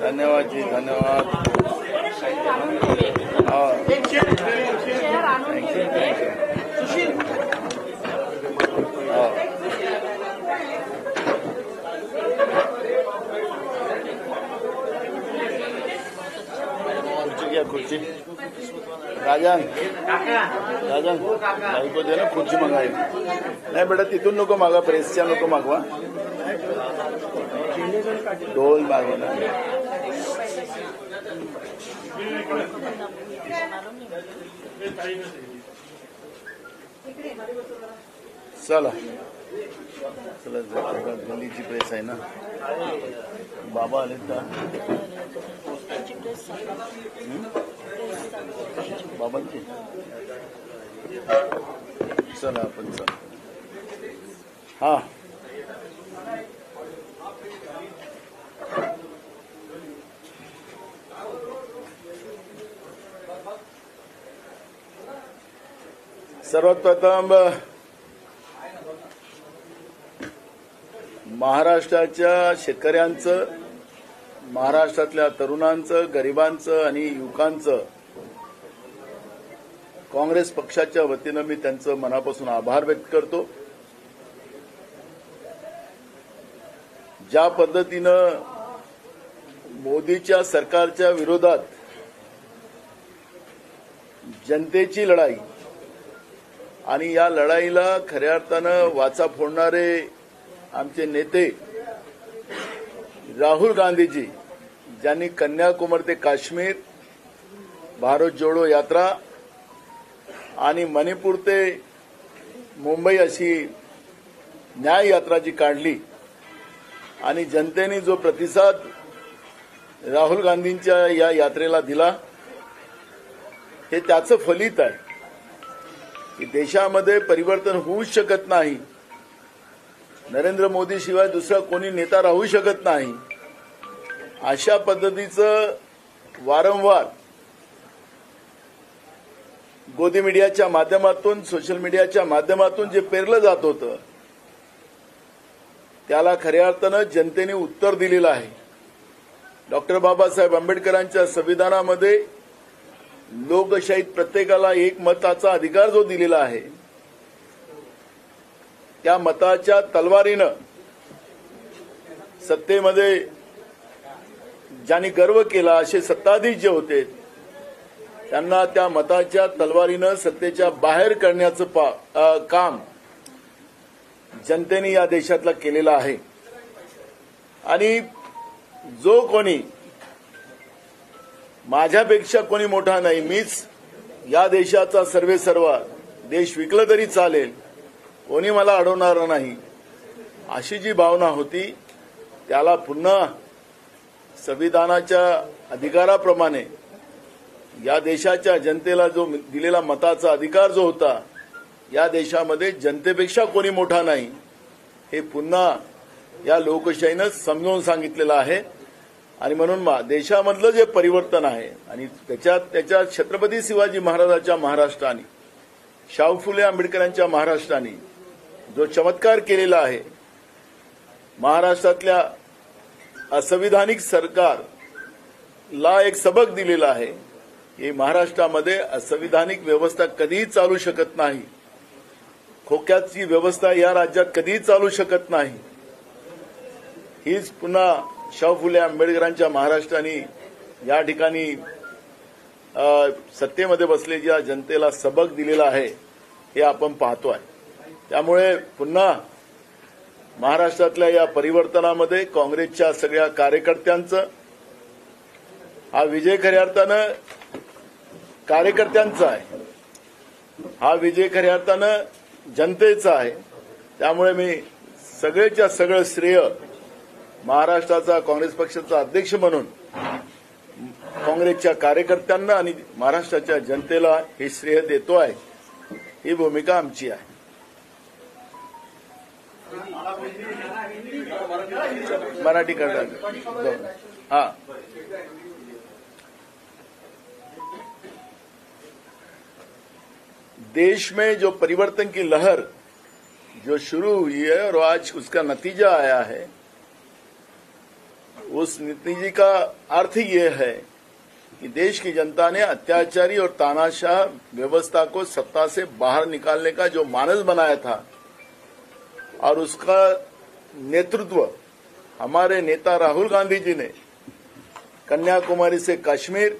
धन्यवाद जी, धन्यवाद। खुर्ची घ्या, खुर्ची। राजन राजन भाई को दे ना, खुर्ची मागायची नाही बेटा, तिथून नको मागा, प्रेसच्या नको मागवा, ढोल मागवा ना। चला चला, दिल्लीची प्रेस आहे ना, बाबा आले का बाबांची? चला आपण चला। हा सर्वात प्रथम महाराष्ट्राच्या शेतकऱ्यांचं, महाराष्ट्रातल्या तरुणांचं, गरिबांचं आणि युवकांचं काँग्रेस पक्षाच्या वतीनं मी त्यांचं मनापासून आभार व्यक्त करतो। ज्या पद्धतीनं मोदीच्या सरकारच्या विरोधात जनतेची लढाई आणि या लढाईला खऱ्या अर्थानं वाचा फोडणारे आमचे नेते राहुल गांधीजी, ज्यांनी कन्याकुमारी ते काश्मीर, भारत जोडो यात्रा आणि मणिपूर ते मुंबई अशी न्याय यात्रा जी काढली आणि जनतेने जो प्रतिसाद राहुल गांधींच्या या यात्रेला दिला, हे त्याचं फलित आहे की देशामध्ये परिवर्तन होऊच शकत नाही, नरेंद्र मोदी शिवाय दुसरा कोणी नेता राहू शकत नाही, अशा पद्धतीचं वारंवार गोदी मीडियाच्या माध्यमातून, सोशल मीडियाच्या माध्यमातून जे पेरलं जात होतं, त्याला खऱ्या अर्थानं जनतेने उत्तर दिलेलं आहे। डॉक्टर बाबासाहेब आंबेडकरांच्या संविधानामध्ये लोकशाहीत प्रत्येकाला एक मताचा अधिकार जो दिलेला आहे, त्या मताच्या तलवारीनं सत्तेमध्ये ज्यांनी गर्व केला असे सत्ताधीश जे होते, त्यांना त्या मताच्या तलवारीनं सत्तेच्या बाहेर करण्याचं काम जनतेने या देशातला केलेलं आहे। आणि जो कोणी माझ्यापेक्षा कोणी मोठा नाही, मीच या देशाचा सर्वेसर्वा, देश विकलं तरी चालेल, कोणी मला अडवणार नाही, अशी जी भावना होती, त्याला पुन्हा संविधानाच्या अधिकाराप्रमाणे या देशाच्या जनतेला जो दिलेला मताचा अधिकार जो होता, या देशामध्ये जनतेपेक्षा कोणी मोठा नाही, हे पुन्हा या लोकशाहीनं समजावून सांगितलेलं आहे। आणि म्हणून देशामधलं जे परिवर्तन आहे आणि त्याच्यात छत्रपती शिवाजी महाराजांच्या महाराष्ट्राने, शाहू फुले आंबेडकरांच्या महाराष्ट्राने जो चमत्कार केलेला आहे, महाराष्ट्रातल्या असंविधानिक सरकारला एक सबक दिलेला आहे की महाराष्ट्रामध्ये असंविधानिक व्यवस्था कधीही चालू शकत नाही, खोक्याची व्यवस्था या राज्यात कधीही चालू शकत नाही। हीच पुन्हा शाहू फुले आंबेडकरांच्या महाराष्ट्राने या ठिकाणी सत्तेमध्ये बसलेल्या जनतेला सबक दिलेला आहे, हे आपण पाहतोय। त्यामुळे पुन्हा महाराष्ट्रातल्या या परिवर्तनामध्ये काँग्रेसच्या सगळ्या कार्यकर्त्यांचं हा विजय खऱ्या अर्थानं कार्यकर्त्यांचा आहे, हा विजय खऱ्या अर्थानं जनतेचा आहे। त्यामुळे मी सगळेच्या सगळं श्रेय महाराष्ट्राचा काँग्रेस पक्षाचा अध्यक्ष म्हणून काँग्रेसच्या कार्यकर्त्यांना आणि महाराष्ट्राच्या जनतेला हे श्रेय देतो आहे, ही भूमिका आमची आहे। मराठी करता हाँ, देश में जो परिवर्तन की लहर जो शुरू हुई है और आज उसका नतीजा आया है, उस नीति जी का अर्थ ये है कि देश की जनता ने अत्याचारी और तानाशाह व्यवस्था को सत्ता से बाहर निकालने का जो मानस बनाया था और उसका नेतृत्व हमारे नेता राहुल गांधी जी ने कन्याकुमारी से कश्मीर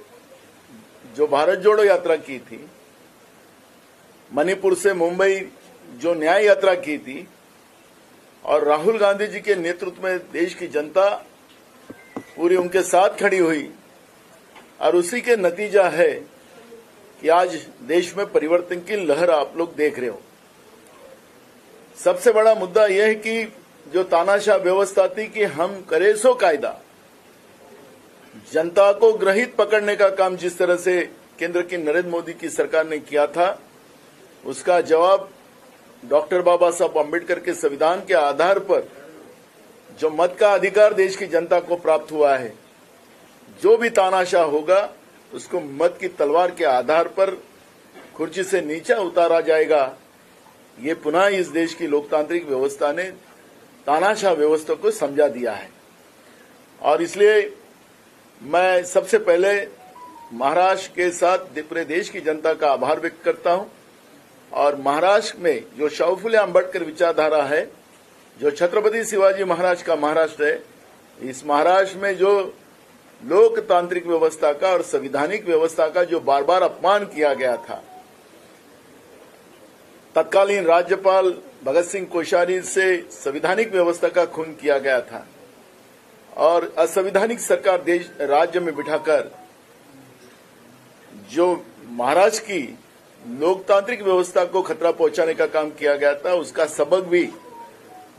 जो भारत जोड़ो यात्रा की थी, मणिपुर से मुंबई जो न्याय यात्रा की थी, और राहुल गांधी जी के नेतृत्व में देश की जनता पूरी उनके साथ खड़ी हुई और उसी के नतीजा है कि आज देश में परिवर्तन की लहर आप लोग देख रहे हो। सबसे बड़ा मुद्दा यह है कि जो तानाशाह व्यवस्था थी कि हम करे सो कायदा, जनता को ग्रहित पकड़ने का काम जिस तरह से केंद्र की नरेंद्र मोदी की सरकार ने किया था, उसका जवाब डॉक्टर बाबा साहब अम्बेडकर के संविधान के आधार पर जो मत का अधिकार देश की जनता को प्राप्त हुआ है, जो भी तानाशाह होगा उसको मत की तलवार के आधार पर कुर्सी से नीचे उतारा जाएगा। ये पुनः इस देश की लोकतांत्रिक व्यवस्था ने तानाशाह व्यवस्था को समझा दिया है। और इसलिए मैं सबसे पहले महाराष्ट्र के साथ पूरे देश की जनता का आभार व्यक्त करता हूं। और महाराष्ट्र में जो शाहू फुले अम्बेडकर विचारधारा है, जो छत्रपति शिवाजी महाराज का महाराष्ट्र है, इस महाराष्ट्र में जो लोकतांत्रिक व्यवस्था का और संवैधानिक व्यवस्था का जो बार बार अपमान किया गया था, तत्कालीन राज्यपाल भगत सिंह कोश्यारी से संवैधानिक व्यवस्था का खून किया गया था और असंवैधानिक सरकार देश राज्य में बिठाकर जो महाराष्ट्र की लोकतांत्रिक व्यवस्था को खतरा पहुंचाने का काम किया गया था, उसका सबक भी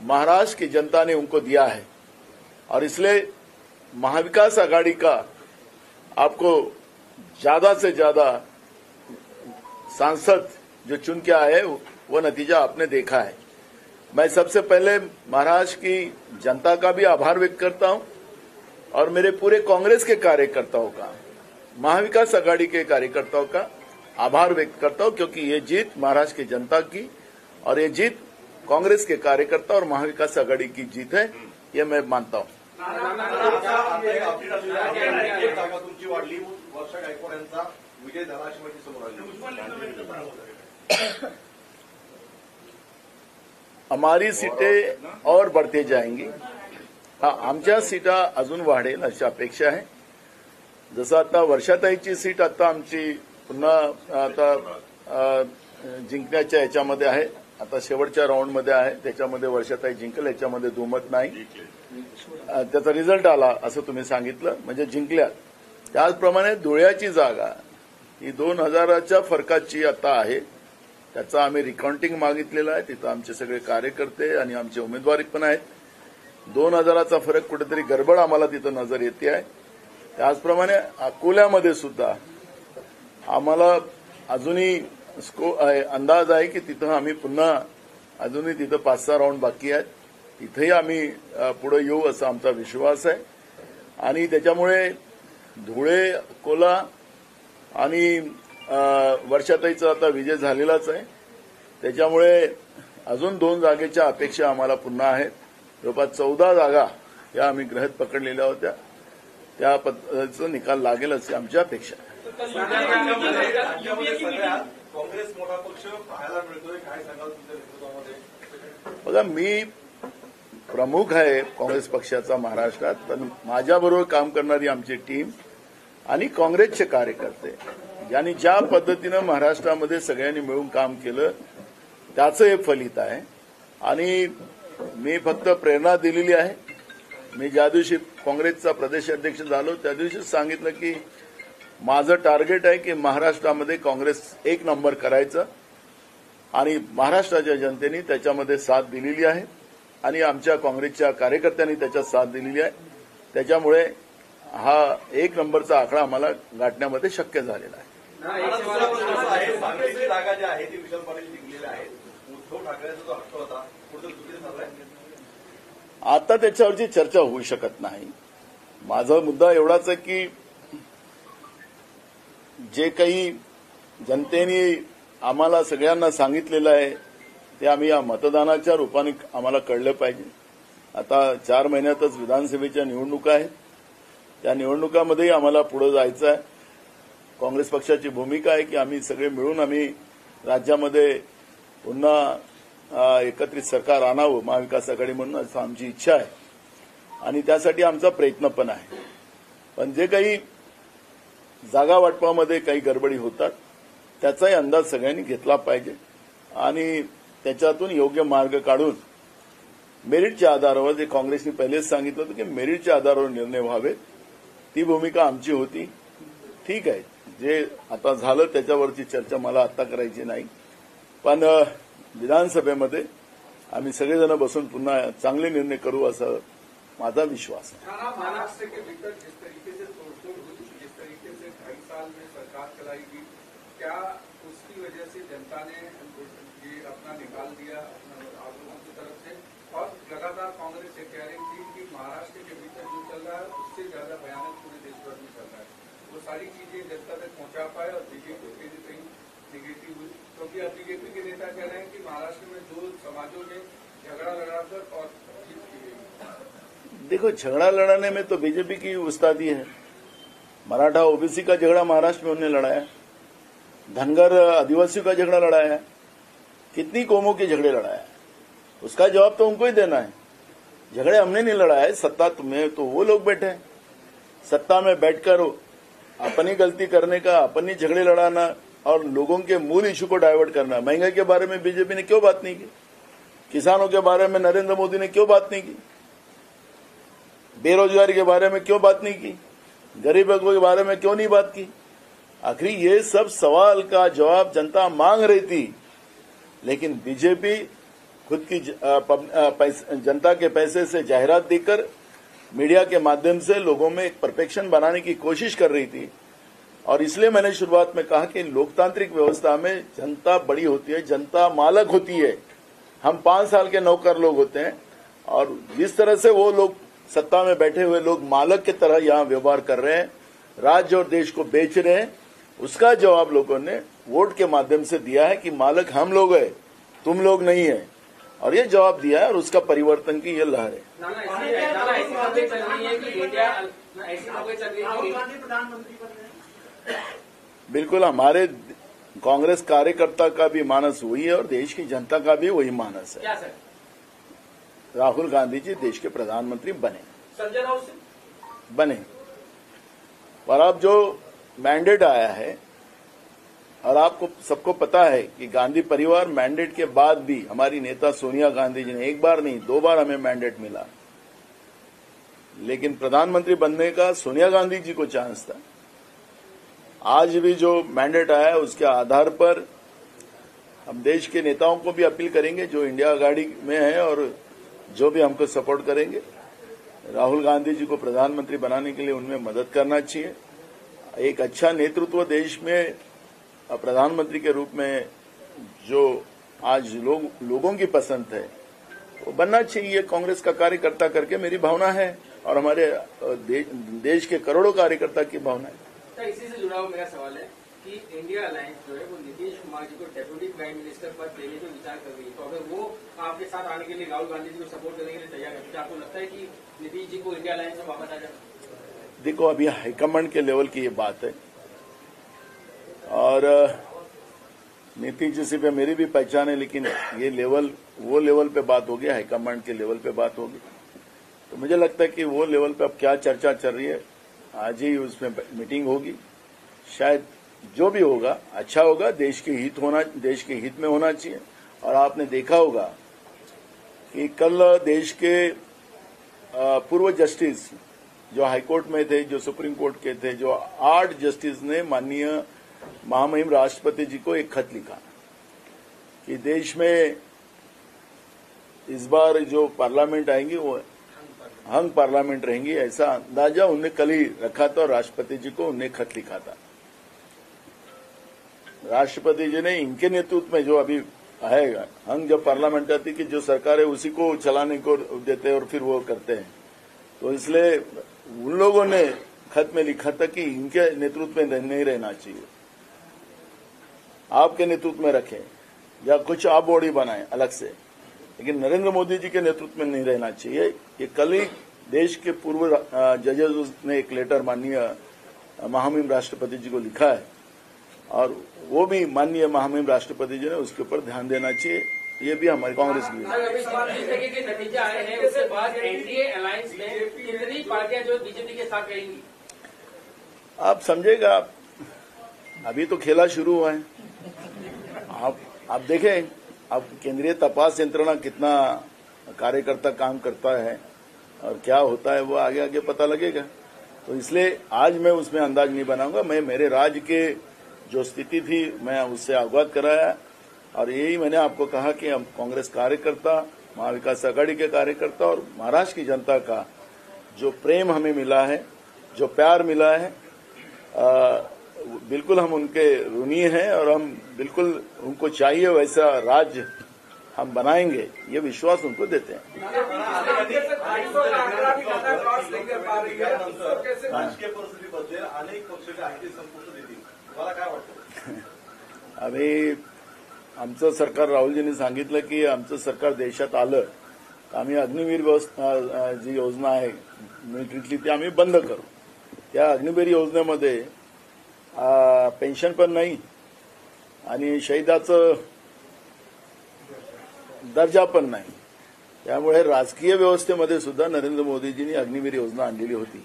महाराष्ट्र की जनता ने उनको दिया है। और इसलिए महाविकास आघाड़ी का आपको ज्यादा से ज्यादा सांसद जो चुन के आए वो नतीजा आपने देखा है। मैं सबसे पहले महाराष्ट्र की जनता का भी आभार व्यक्त करता हूं और मेरे पूरे कांग्रेस के कार्यकर्ताओं का, महाविकास आघाड़ी के कार्यकर्ताओं का आभार व्यक्त करता हूं, क्योंकि ये जीत महाराष्ट्र की जनता की और ये जीत कांग्रेस के कार्यकर्ता और महाविकास आघाड़ी की जीत है, ये मैं मानता हूं। हमारी सीटें और बढ़ते जाएंगी। हाँ, आमच्या सीटा अजून वाढेल अशी अपेक्षा आहे। जसं आता वर्षाताईची सीट आता आमची पुन्हा आता जिंकण्याच्या याच्यामध्ये आहे, आता शेवटच्या राऊंडमध्ये आहे, त्याच्यामध्ये वर्षाताई जिंकल, याच्यामध्ये दुमत नाही। त्याचा रिझल्ट आला असं तुम्ही सांगितलं, म्हणजे जिंकल्या। त्याचप्रमाणे धुळ्याची जागा ही 2000च्या फरकाची आता आहे, त्याचा आम्ही रिकाउंटिंग मागितलेला आहे। तिथं आमचे सगळे कार्यकर्ते आणि आमचे उमेदवार पण आहेत। 2000चा फरक कुठेतरी गडबड आम्हाला तिथं नजर येते आहे। त्याचप्रमाणे अकोल्यामध्ये सुद्धा आम्हाला अजूनही अंदाज आहे की तिथं आम्ही पुन्हा अजूनही तिथं 5-6 राऊंड बाकी आहेत, तिथेही आम्ही पुढे येऊ असा आमचा विश्वास आहे। आणि त्याच्यामुळे धुळे, अकोला आणि वर्षाताईचा आता विजय झालेलाच आहे, त्याच्यामुळे अजून 2 जागेच्या अपेक्षा आम्हाला पुन्हा आहेत। जवळपास 14 जागा या आम्ही गृहीत पकडलेल्या होत्या, त्या पद्धतीचा निकाल लागेल अशी आमची अपेक्षा आहे। काँग्रेस मोठा पक्ष पाहायला मिळतोय, काय सांगाल तुमच्या नेतृत्वामध्ये? बघा, मी प्रमुख आहे काँग्रेस पक्षाचा महाराष्ट्रात, पण माझ्याबरोबर काम करणारी आमची टीम आणि काँग्रेसचे कार्यकर्ते यांनी ज्या पद्धतीनं महाराष्ट्रामध्ये सगळ्यांनी मिळून काम केलं त्याचं हे फलित आहे। आणि मी फक्त प्रेरणा दिलेली आहे। मी ज्या दिवशी काँग्रेसचा प्रदेशाध्यक्ष झालो त्या दिवशी सांगितलं की माझं टार्गेट आहे की महाराष्ट्रामध्ये काँग्रेस 1 नंबर करायचं आणि महाराष्ट्राच्या जनतेने त्याच्यामध्ये साथ दिलेली आहे आणि आमच्या काँग्रेसच्या कार्यकर्त्यांनी त्याच्यात साथ दिलेली आहे। त्याच्यामुळे हा 1 नंबरचा आकडा आम्हाला गाठण्यामध्ये शक्य झालेला आहे। सांगलीची जागा जी आहे ती विशाल पाटील जिंकलेल्या आहेत, उद्धव ठाकरेंचा जो हक्क होता पुढे चुकीचं झालंय। आता त्याच्यावरची चर्चा होऊ शकत नाही। माझा मुद्दा एवढाच आहे की जे काही जनतेने आम्हाला सगळ्यांना सांगितलेलं आहे ते आम्ही या मतदानाच्या रूपाने आम्हाला कळलं पाहिजे। आता 4 महिन्यातच विधानसभेच्या निवडणुका आहेत त्या निवडणुकांमध्येही आम्हाला पुढे जायचं आहे. काँग्रेस पक्षाची भूमिका आहे की आम्ही सगळे मिळून आम्ही राज्यामध्ये पुन्हा एकत्रित सरकार आणावं महाविकास आघाडी म्हणून, असं आमची इच्छा आहे आणि त्यासाठी आमचा प्रयत्न पण आहे. पण जे काही जागा वाटपामध्ये काही गडबडी होतात त्याचाही अंदाज सगळ्यांनी घेतला पाहिजे आणि त्याच्यातून योग्य मार्ग काढून मेरिटच्या आधारावर, जे काँग्रेसने पहिलेच सांगितलं होतं की मेरिटच्या आधारावर निर्णय व्हावेत, ती भूमिका आमची होती. ठीक आहे, जे आता झालं त्याच्यावरची चर्चा मला आता करायची नाही, पण विधानसभेमध्ये आम्ही सगळेजण बसून पुन्हा चांगले निर्णय करू असं माझा विश्वास है. महाराष्ट्र के भीतर जिस तरीके से तोड़फोड़ हुई, जिस तरीके से 2.5 साल में सरकार चलाई गई, क्या उसकी वजह से जनता ने ये अपना निकाल दिया आप लोगों की तरफ से? और लगातार कांग्रेस ये कह रही थी कि महाराष्ट्र के भीतर जो चल रहा है उससे ज्यादा भयानक पूरे देश भर में चल रहा है. वो सारी चीजें जनता तक पहुंचा पाए और बीजेपी कहीं न कहीं निगेटिव हुई, क्योंकि अब बीजेपी के नेता कह रहे हैं कि महाराष्ट्र में 2 समाजों ने झगड़ा लड़ाकर और जीत की गई. देखो, झगड़ा लड़ाने में तो बीजेपी की उस्तादी है. मराठा ओबीसी का झगड़ा महाराष्ट्र में उन्होंने लड़ाया, धनगर आदिवासियों का झगड़ा लड़ाया, कितनी कौमों के झगड़े लड़ाया. उसका जवाब तो उनको ही देना है. झगड़े हमने नहीं लड़ाए, सत्ता में तो वो लोग बैठे हैं. सत्ता में बैठकर अपनी गलती करने का, अपनी झगड़े लड़ाना और लोगों के मूल इश्यू को डाइवर्ट करना. महंगाई के बारे में बीजेपी ने क्यों बात नहीं की? किसानों के बारे में नरेंद्र मोदी ने क्यों बात नहीं की? बेरोजगारी के बारे में क्यों बात नहीं की? गरीबों के बारे में क्यों नहीं बात की? आखिर ये सब सवाल का जवाब जनता मांग रही थी, लेकिन बीजेपी खुद की जनता के पैसे से जाहिरात देकर मीडिया के माध्यम से लोगों में एक परफेक्शन बनाने की कोशिश कर रही थी. और इसलिए मैंने शुरुआत में कहा कि लोकतांत्रिक व्यवस्था में जनता बड़ी होती है, जनता मालक होती है. हम 5 साल के नौकर लोग होते हैं और जिस तरह से वो लोग सत्ता में बैठे हुए लोग मालक की तरह यहां व्यवहार कर रहे हैं, राज्य और देश को बेच रहे हैं, उसका जवाब लोगों ने वोट के माध्यम से दिया है कि मालक हम लोग हैं, तुम लोग नहीं है. और ये जवाब दिया है और उसका परिवर्तन की ये लहर है. बिल्कुल, हमारे कांग्रेस कार्यकर्ता का भी मानस वही है और देश की जनता का भी वही मानस है. क्या सर? राहुल गांधी जी देश के प्रधानमंत्री बने. संजय राउत से बने. पर अब जो मैंडेट आया है, और आपको सबको पता है कि गांधी परिवार मैंडेट के बाद भी, हमारी नेता सोनिया गांधी जी ने 1 बार नहीं 2 बार हमें मैंडेट मिला, लेकिन प्रधानमंत्री बनने का सोनिया गांधी जी को चांस था. आज भी जो मैंडेट आया है उसके आधार पर हम देश के नेताओं को भी अपील करेंगे जो इंडिया आघाड़ी में है और जो भी हमको सपोर्ट करेंगे, राहुल गांधी जी को प्रधानमंत्री बनाने के लिए उनमें मदद करना चाहिए. एक अच्छा नेतृत्व देश में प्रधानमंत्री के रूप में जो आज लोगों की पसंद है वो बनना चाहिए. कांग्रेस का कार्यकर्ता करके मेरी भावना है और हमारे देश के करोड़ों कार्यकर्ता की भावना है. इसी से जुड़ा हुआ मेरा सवाल है कि इंडिया अलायंस जो है वो नीतीश कुमार जी को डेप्यूटी प्राइम मिनिस्टर पद देने को विचार कर रही है, तो अगर वो आपके साथ आने के लिए राहुल गांधी जी को सपोर्ट करने के लिए तैयार है, तो क्या आपको लगता है कि नीतीश जी को इंडिया अलायंस में वापस आ जाए? देखो, अभी हाईकमांड के लेवल की ये बात है और नीतीश जी से भी मेरी भी पहचान है, लेकिन ये लेवल वो लेवल पे बात होगी, हाईकमांड के लेवल पे बात होगी. तो मुझे लगता है कि वो लेवल पे अब क्या चर्चा चल रही है, आज ही उसमें मीटिंग होगी. शायद जो भी होगा अच्छा होगा, देश के हित में होना चाहिए. और आपने देखा होगा कि कल देश के पूर्व जस्टिस जो हाईकोर्ट में थे, जो सुप्रीम कोर्ट के थे, जो 8 जस्टिस ने माननीय महामहिम राष्ट्रपति जी को एक खत लिखा कि देश में इस बार जो पार्लियामेंट आएंगी वो हंग पार्लियामेंट रहेंगी, ऐसा अंदाजा उन्होंने कल ही रखा था और राष्ट्रपति जी को उन्हें खत लिखा था. राष्ट्रपति जी ने इनके नेतृत्व में जो अभी आएगा हंग, जब पार्लियामेंट आती कि जो सरकार है उसी को चलाने को देते हैं और फिर वो करते हैं, तो इसलिए उन लोगों ने खत में लिखा था कि इनके नेतृत्व में नहीं रहना चाहिए, आपके नेतृत्व में रखें या कुछ आप बॉडी बनाएं अलग से, लेकिन नरेंद्र मोदी जी के नेतृत्व में नहीं रहना चाहिए. ये कल ही देश के पूर्व जजेस ने एक लेटर माननीय महामहिम राष्ट्रपति जी को लिखा है और वो भी माननीय महामहिम राष्ट्रपति जी ने उसके ऊपर ध्यान देना चाहिए। ये भी हमारी कांग्रेस की सर, अभी जिस तरह के नतीजे आए हैं उसके बाद एनडीए अलायंस में कितनी पार्टियां जो बीजेपी के साथ रहेंगी? आप समझेगा, अभी तो खेला शुरू हुआ है। आप देखें, अब केंद्रीय तपास यंत्रणा कितना कार्यकर्ता काम करता है और क्या होता है वो आगे आगे पता लगेगा। तो इसलिए आज मैं उसमें अंदाज नहीं बनाऊंगा। मैं मेरे राज्य के जो स्थिति थी मैं उससे अवगत कराया और यही मैंने आपको कहा कि हम कांग्रेस कार्यकर्ता, महाविकास आघाड़ी के कार्यकर्ता और महाराष्ट्र की जनता का जो प्रेम हमें मिला है, जो प्यार मिला है, बिल्कुल हम उनके ऋणी हैं और हम बिल्कुल उनको चाहिए वैसा राज्य हम बनाएंगे, ये विश्वास उनको देते हैं। अभी आमचं सरकार, राहुलजींनी सांगितलं की आमचं सरकार देशात आलं तर आम्ही अग्निवीर व्यवस्था जी योजना आहे मिलिटरीतली ती आम्ही बंद करू। त्या अग्निवीर योजनेमध्ये पेन्शन पण नाही आणि शहीदाचं दर्जा पण नाही। त्यामुळे राजकीय व्यवस्थेमध्ये सुद्धा नरेंद्र मोदीजींनी अग्निवीर योजना आणलेली होती।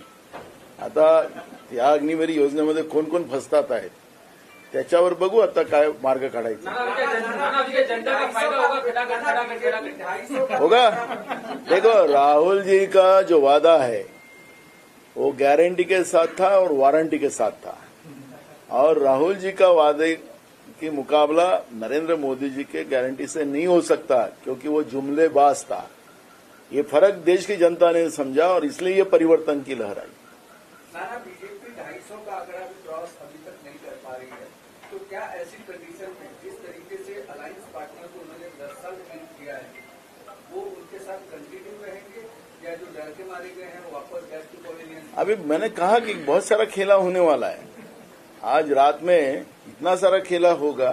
आता या अग्निवीर योजनेमध्ये कोण कोण फसतात आहेत त्याच्यावर बघू आता काय मार्ग काढायचा होगा। देखो, राहुल जी का जो वादा है वो गारंटी के साथ था और वारंटी के साथ था और राहुल जी का वादे की मुकाबला नरेंद्र मोदी जी के गारंटी से नहीं हो सकता क्योंकि वो जुमलेबाज था। ये फर्क देश की जनता ने समझा और इसलिए ये परिवर्तन की लहर आई। नाना, बीजेपी 250 का आंकड़ा भी क्रॉस अभी तक नहीं कर पा रही है, तो क्या ऐसी कंडीशन में जिस तरीके से अलायंस पार्टनर को उन्होंने 10 साल ट्रीट किया है वो उनके साथ कंटिन्यू रहेंगे या जो लड़के मारे गए हैं वापस बैक टू पवेलियन? अभी मैंने कहा कि बहुत सारा खेला होने वाला है। आज रात में इतना सारा खेला होगा,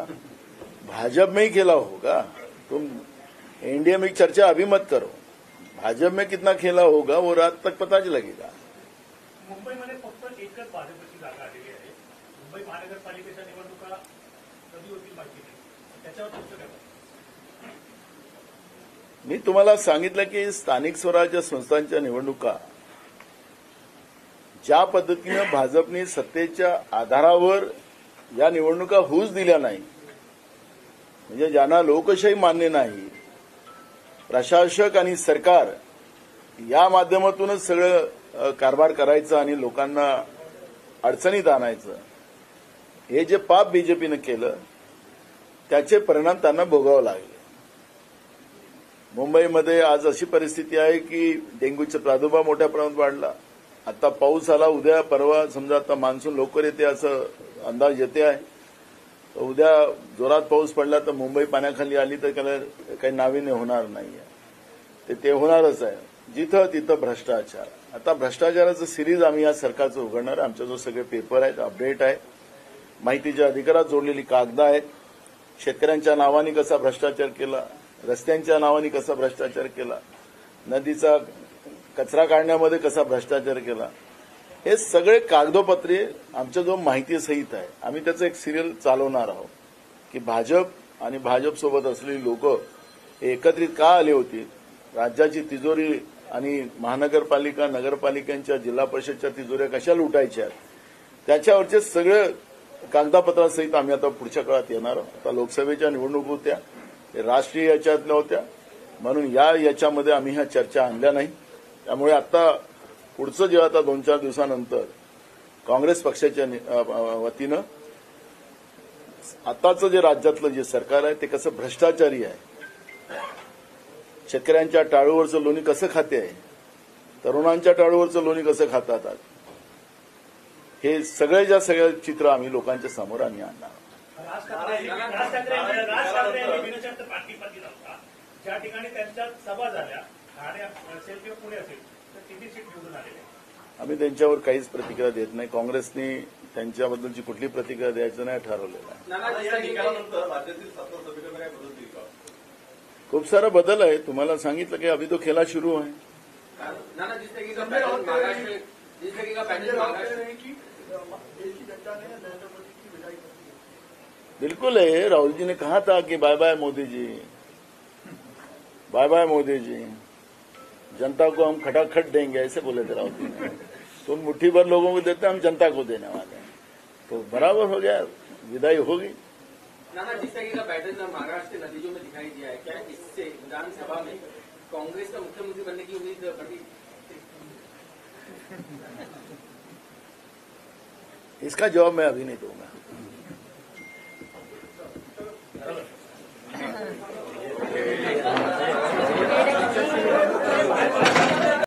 भाजपा में ही खेला होगा। तुम एनडीए में चर्चा अभी मत करो, भाजपा में कितना खेला होगा वो रात तक पता लगेगा। मुंबईमध्ये फक्त एकच भाजपची जागा आलेली आहे। मुंबई महानगरपालिकेच्या निवडणुका कधी होतील माहिती नाही, त्याच्यावर तुमचं काय? मी तुम्हाला सांगितलं की स्थानिक स्वराज्य संस्थांच्या निवडणुका ज्या पद्धतीनं भाजपने सत्तेच्या आधारावर या निवडणुका होऊच दिल्या नाही, म्हणजे ज्यांना लोकशाही मान्य नाही, प्रशासक आणि सरकार या माध्यमातूनच सगळं कारभार करायचं आणि लोकांना अडचणीत आणायचं, हे जे पाप बीजेपीनं केलं त्याचे परिणाम त्यांना भोगावे लागले। मुंबईमध्ये आज अशी परिस्थिती आहे की डेंग्यूचा प्रादुर्भाव मोठ्या प्रमाणात वाढला। आता पाऊस आला, उद्या परवा समजा आता मान्सून लवकर येते असं अंदाज येते आहे, तर उद्या जोरात पाऊस पडला तर मुंबई पाण्याखाली आली तर त्याला काही नाविन्य होणार नाहीये, ते होणारच आहे। जिथं तिथं भ्रष्टाचार। आता भ्रष्टाचाराचं सिरीज आम्ही या सरकारचं उघडणार आहे। आमच्या जो सगळे पेपर आहेत, अपडेट आहे, माहितीच्या अधिकारात जोडलेली कागदं आहेत, शेतकऱ्यांच्या नावाने कसा भ्रष्टाचार केला, रस्त्यांच्या नावाने कसा भ्रष्टाचार केला, नदीचा कचरा काढण्यामध्ये कसा भ्रष्टाचार केला, हे सगळे कागदोपत्री आमच्या जो माहिती सहित आहे। आम्ही त्याचं एक सिरियल चालवणार आहोत की भाजप आणि भाजपसोबत असलेली लोक एकत्रित का आले होते, राज्याची तिजोरी आणि महानगरपालिका, नगरपालिकांच्या, जिल्हा परिषदच्या तिजोऱ्या कशा लुटायच्या, त्याच्यावरचे सगळे कागदपत्रासहित आम्ही आता पुढच्या काळात येणार आहोत। आता लोकसभेच्या निवडणूक होत्या, राष्ट्रीय याच्यातल्या होत्या, म्हणून याच्यामध्ये आम्ही ह्या चर्चा आणल्या नाही। त्यामुळे आता पुढचं जे आता 2-4 दिवसानंतर काँग्रेस पक्षाच्या वतीनं आताचं जे राज्यातलं जे सरकार आहे ते कसं भ्रष्टाचारी आहे, शेतकऱ्यांच्या टाळूवरचं लोणी कसं खाते आहे, तरुणांच्या टाळूवरचं लोणी कसं खातात, हे सगळ्या चित्र आम्ही लोकांच्या समोर आम्ही आणणार। ज्या ठिकाणी त्यांच्या सभा झाल्या, ठाणे असेल किंवा पुणे असेल तर तिथे सीट निवडून आलेले, आम्ही त्यांच्यावर काहीच प्रतिक्रिया देत नाही। काँग्रेसने त्यांच्याबद्दलची कुठली प्रतिक्रिया द्यायचं नाही ठरवलेलं आहे। खूप सारा बदल आहे, तुम्हाला सांगितलं की अभी तो खेला शुरू आहे। नाना, जिस तरीके का पैटर्न महाराष्ट्र में, जिस तरीके का पैटर्न महाराष्ट्र में की देश की जनता ने नरेंद्र मोदी की विदाई कर दी। बिल्कुल है, राहुल जी ने कहा था कि bye bye Modi ji, bye bye Modi ji, जनता को हम खटाखट देंगे, ऐसे बोले थे राहुल जी ने। तो मुट्ठी भर लोगों को देते, हम जनता को देने वाले हैं, तो बराबर हो गया, विदाई होगी। नाना, जिस तरीके का पैटर्न महाराष्ट्र के नतीजों में दिखाई दिया है, क्या इससे विधानसभा में कांग्रेस का मुख्यमंत्री बनने की उम्मीद बढ़ी? इसका जवाब मैं अभी नहीं दूंगा।